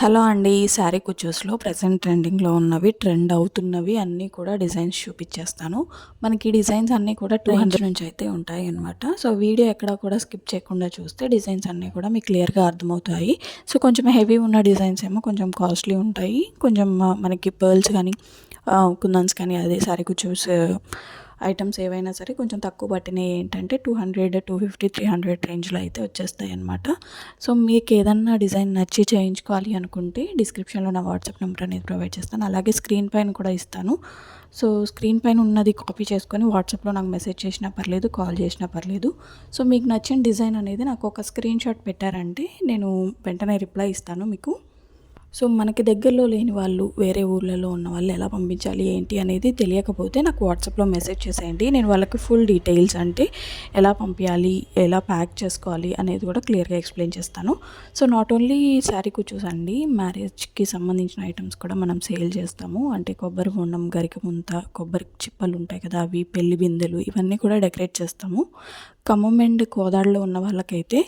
Hello అండి. ఈ sari కుచ్చోస్‌లో present ట్రెండింగ్‌లో ఉన్నవి, ట్రెండ్ అవుతున్నవి అన్నీ కూడా డిజైన్స్ చూపిచ్చేస్తాను. మనకి డిజైన్స్ అన్నీ కూడా 200 నుంచి అయితే ఉంటాయన్నమాట. సో, వీడియో ఎక్కడా కూడా స్కిప్ చేయకుండా చూస్తే డిజైన్స్ అన్నీ కూడా మీకు క్లియర్‌గా అర్థమవుతాయి. సో, కొంచెం హెవీ ఉన్న డిజైన్స్ ఏమో కొంచెం కాస్ట్లీ ఉంటాయి. కొంచెం మనకి పర్ల్స్ కానీ, కుందన్స్ కానీ అదే శారీ కుచ్చోస్ ఐటమ్స్ ఏవైనా సరే కొంచెం తక్కువ పట్టినవి ఏంటంటే 200, 250, 300 రేంజ్‌లో అయితే వచ్చేస్తాయన్నమాట. సో, మీకు ఏదన్నా డిజైన్ నచ్చి చేయించుకోవాలి అనుకుంటే డిస్క్రిప్షన్‌లో నా వాట్సాప్ నెంబర్ అనేది ప్రొవైడ్ చేస్తాను. అలాగే స్క్రీన్ పైన కూడా ఇస్తాను. సో, స్క్రీన్ పైన ఉన్నది కాపీ చేసుకొని వాట్సాప్‌లో నాకు మెసేజ్ చేసినా పర్లేదు, కాల్ చేసినా పర్లేదు. సో, మీకు నచ్చిన డిజైన్ అనేది నాకు ఒక స్క్రీన్ షాట్ పెట్టారంటే నేను వెంటనే రిప్లై ఇస్తాను మీకు. సో, మనకి దగ్గరలో లేని వాళ్ళు వేరే ఊర్లలో ఉన్న వాళ్ళు ఎలా పంపించాలి ఏంటి అనేది తెలియకపోతే నాకు వాట్సాప్‌లో మెసేజ్ చేసేయండి. నేను వాళ్ళకి ఫుల్ డీటెయిల్స్ అంటే ఎలా పంపియాలి, ఎలా ప్యాక్ చేసుకోవాలి అనేది కూడా క్లియర్‌గా ఎక్స్‌ప్లెయిన్ చేస్తాను. సో, నాట్ ఓన్లీ శారీ కుచ్చోస్ అండి, మ్యారేజ్‌కి సంబంధించిన ఐటమ్స్ కూడా మనం సేల్ చేస్తాము. అంటే కొబ్బరి బొండం, గరిక ముంత, కొబ్బరి చిప్పలు ఉంటాయి కదా, అవి పెళ్లి బిందెలు ఇవన్నీ కూడా డెకరేట్ చేస్తాము. ఖమ్మం అండ్ కోదాడలో ఉన్న వాళ్ళకైతే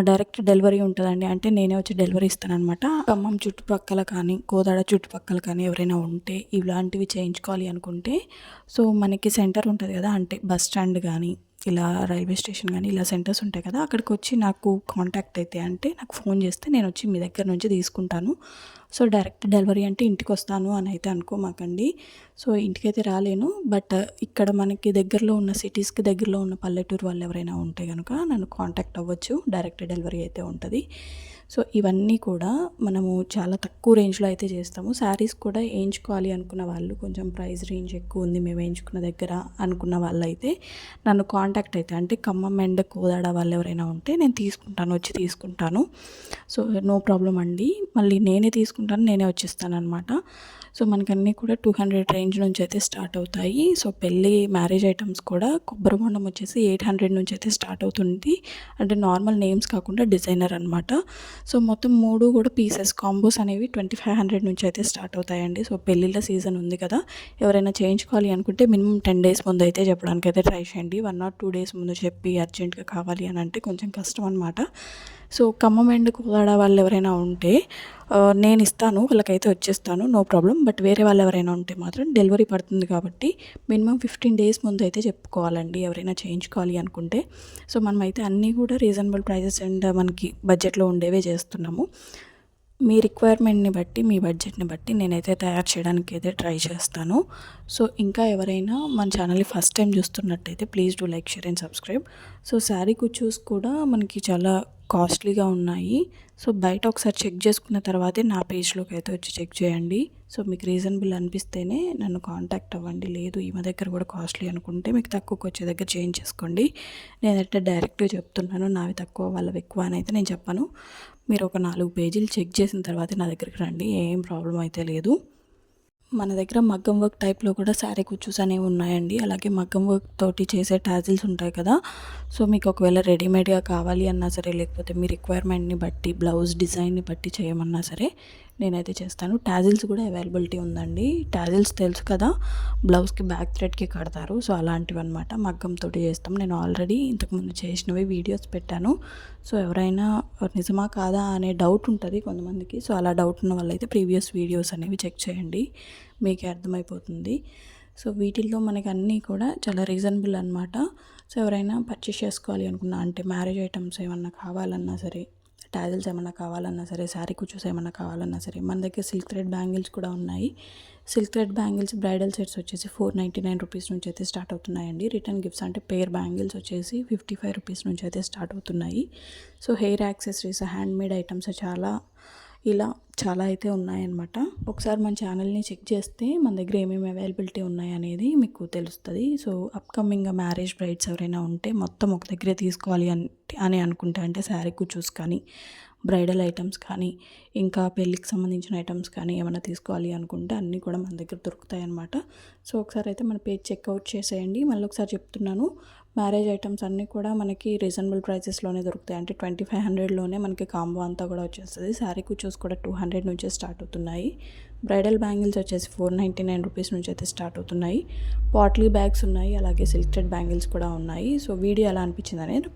డైరెక్ట్ డెలివరీ ఉంటుందండి. అంటే నేనే వచ్చి డెలివరీ ఇస్తాననమాట. ఖమ్మం చుట్టుపక్కల కానీ, కోదాడ చుట్టుపక్కల కానీ ఎవరైనా ఉంటే ఇలాంటివి చేయించుకోవాలి అనుకుంటే, సో, మనకి సెంటర్ ఉంటుంది కదా, అంటే బస్ స్టాండ్ కానీ ఇలా రైల్వే స్టేషన్ కానీ ఇలా సెంటర్స్ ఉంటాయి కదా, అక్కడికి వచ్చి నాకు కాంటాక్ట్ అయితే అంటే నాకు ఫోన్ చేస్తే నేను వచ్చి మీ దగ్గర నుంచి తీసుకుంటాను. సో, డైరెక్ట్ డెలివరీ అంటే ఇంటికి వస్తాను అని అయితే అనుకోమాకండి. సో, ఇంటికైతే రాలేను. బట్ ఇక్కడ మనకి దగ్గరలో ఉన్న సిటీస్కి దగ్గరలో ఉన్న పల్లెటూరు వాళ్ళు ఎవరైనా ఉంటే కనుక నన్ను కాంటాక్ట్ అవ్వచ్చు. డైరెక్ట్ డెలివరీ అయితే ఉంటుంది. సో, ఇవన్నీ కూడా మనము చాలా తక్కువ రేంజ్లో అయితే చేస్తాము. శారీస్ కూడా వేయించుకోవాలి అనుకున్న వాళ్ళు, కొంచెం ప్రైస్ రేంజ్ ఎక్కువ ఉంది మేము వేయించుకున్న దగ్గర అనుకున్న వాళ్ళైతే నన్ను కాంటాక్ట్ అయితే అంటే ఖమ్మం అండ్ కోదాడ వాళ్ళు ఎవరైనా ఉంటే నేను తీసుకుంటాను, వచ్చి తీసుకుంటాను. సో, నో ప్రాబ్లం అండి. మళ్ళీ నేనే తీసుకుంటాను, నేనే వచ్చిస్తానన్నమాట. సో, మనకన్నీ కూడా 200 రేంజ్ నుంచి అయితే స్టార్ట్ అవుతాయి. సో, పెళ్ళి మ్యారేజ్ ఐటమ్స్ కూడా కొబ్బరి బొండం వచ్చేసి 800 నుంచి అయితే స్టార్ట్ అవుతుంది. అంటే నార్మల్ నేమ్స్ కాకుండా డిజైనర్ అనమాట. సో, మొత్తం 3 కూడా పీసెస్ కాంబోస్ అనేవి 2500 నుంచి అయితే స్టార్ట్ అవుతాయండి. సో, పెళ్ళిళ్ళ సీజన్ ఉంది కదా, ఎవరైనా చేయించుకోవాలి అనుకుంటే మినిమం 10 డేస్ ముందు అయితే చెప్పడానికి అయితే ట్రై చేయండి. 1 ఆర్ 2 డేస్ ముందు చెప్పి అర్జెంట్గా కావాలి అని అంటే కొంచెం కష్టం అనమాట. సో, ఖమ్మం అండ్ కోదాడ వాళ్ళు ఎవరైనా ఉంటే నేను ఇస్తాను, వాళ్ళకైతే వచ్చేస్తాను, నో ప్రాబ్లం. బట్ వేరే వాళ్ళు ఎవరైనా ఉంటే మాత్రం డెలివరీ పడుతుంది కాబట్టి మినిమం 15 డేస్ ముందు అయితే చెప్పుకోవాలండి ఎవరైనా చేయించుకోవాలి అనుకుంటే. సో, మనమైతే అన్నీ కూడా రీజనబుల్ ప్రైజెస్ అండ్ మనకి బడ్జెట్లో ఉండేవే చేస్తున్నాము. మీ రిక్వైర్మెంట్ని బట్టి, మీ బడ్జెట్ని బట్టి నేనైతే తయారు చేయడానికి అయితే ట్రై చేస్తాను. సో, ఇంకా ఎవరైనా మన ఛానల్ని ఫస్ట్ టైం చూస్తున్నట్టయితే please do like, share and subscribe. So, sari కుచ్చోస్ కూడా మనకి చాలా కాస్ట్లీగా ఉన్నాయి. సో, బయట ఒకసారి చెక్ చేసుకున్న తర్వాతే నా పేజ్లోకి అయితే వచ్చి చెక్ చేయండి. సో, మీకు రీజనబుల్ అనిపిస్తేనే నన్ను కాంటాక్ట్ అవ్వండి. లేదు ఈమె దగ్గర కూడా కాస్ట్లీ అనుకుంటే మీకు తక్కువకి వచ్చే దగ్గర చేయించేసుకోండి. నేనైతే డైరెక్ట్గా చెప్తున్నాను, నావి తక్కువ వాళ్ళవి ఎక్కువ అని అయితే నేను చెప్పను. మీరు ఒక 4 పేజీలు చెక్ చేసిన తర్వాతే నా దగ్గరికి రండి, ఏం ప్రాబ్లం అయితే లేదు. మన దగ్గర మగ్గం వర్క్ టైప్లో కూడా శారీ కుచ్చోస్ అనేవి ఉన్నాయండి. అలాగే మగ్గం వర్క్ తోటి చేసే టాజిల్స్ ఉంటాయి కదా, సో, మీకు ఒకవేళ రెడీమేడ్గా కావాలి అన్నా సరే, లేకపోతే మీ రిక్వైర్మెంట్ని బట్టి బ్లౌజ్ డిజైన్ని బట్టి చేయమన్నా సరే నేనైతే చేస్తాను. టాజిల్స్ కూడా అవైలబిలిటీ ఉందండి. టాజిల్స్ తెలుసు కదా, బ్లౌజ్కి బ్యాక్ థ్రెడ్కి కడతారు. సో, అలాంటివి అనమాట మగ్గంతో చేస్తాం. నేను ఆల్రెడీ ఇంతకుముందు చేసినవి వీడియోస్ పెట్టాను. సో, ఎవరైనా నిజమా కాదా అనే డౌట్ ఉంటుంది కొంతమందికి. సో, అలా డౌట్ ఉన్న వాళ్ళైతే ప్రీవియస్ వీడియోస్ అనేవి చెక్ చేయండి, మీకే అర్థమైపోతుంది. సో, వీటిల్లో మనకి అన్నీ కూడా చాలా రీజనబుల్ అనమాట. సో, ఎవరైనా పర్చేస్ చేసుకోవాలి అనుకున్నా, అంటే మ్యారేజ్ ఐటమ్స్ ఏమన్నా కావాలన్నా సరే, టాజిల్స్ ఏమన్నా కావాలన్నా సరే, శారీ కుచ్చోస్ ఏమన్నా కావాలన్నా సరే, మన దగ్గర సిల్క్ థ్రెడ్ బ్యాంగిల్స్ కూడా ఉన్నాయి. Silk thread bangles bridal sets వచ్చేసి 499 రూపీస్ నుంచి అయితే స్టార్ట్ అవుతున్నాయండి. రిటర్న్ గిఫ్ట్స్ అంటే పేర్ బ్యాంగిల్స్ వచ్చేసి 55 రూపీస్ నుంచి అయితే స్టార్ట్ అవుతున్నాయి. So, hair accessories, handmade items ఇలా చాలా అయితే ఉన్నాయన్నమాట. ఒకసారి మన ఛానల్ని చెక్ చేస్తే మన దగ్గర ఏమేమి అవైలబిలిటీ ఉన్నాయనేది మీకు తెలుస్తుంది. సో, అప్కమింగ్గా మ్యారేజ్ బ్రైడ్స్ ఎవరైనా ఉంటే మొత్తం ఒక దగ్గరే తీసుకోవాలి అని అనుకుంటే, అంటే శారీ కుచ్చోస్ కానీ, బ్రైడల్ ఐటమ్స్ కానీ, ఇంకా పెళ్ళికి సంబంధించిన ఐటమ్స్ కానీ ఏమైనా తీసుకోవాలి అనుకుంటే అన్నీ కూడా మన దగ్గర దొరుకుతాయి అన్నమాట. సో, ఒకసారి అయితే మన పేజ్ చెక్అవుట్ చేసేయండి. మళ్ళీ ఒకసారి చెప్తున్నాను, మ్యారేజ్ ఐటమ్స్ అన్నీ కూడా మనకి రీజనబుల్ ప్రైసెస్లోనే దొరుకుతాయి. అంటే 2500లోనే మనకి కాంబో అంతా కూడా వచ్చేస్తుంది. శారీ కుచ్చోస్ కూడా 200 నుంచే స్టార్ట్ అవుతున్నాయి. బ్రైడల్ బ్యాంగిల్స్ వచ్చేసి 499 రూపీస్ నుంచి అయితే స్టార్ట్ అవుతున్నాయి. పాట్లీ బ్యాగ్స్ ఉన్నాయి, అలాగే సిల్క్ థ్రెడ్ బ్యాంగిల్స్ కూడా ఉన్నాయి. సో, వీడియో ఎలా అనిపించింది అనేది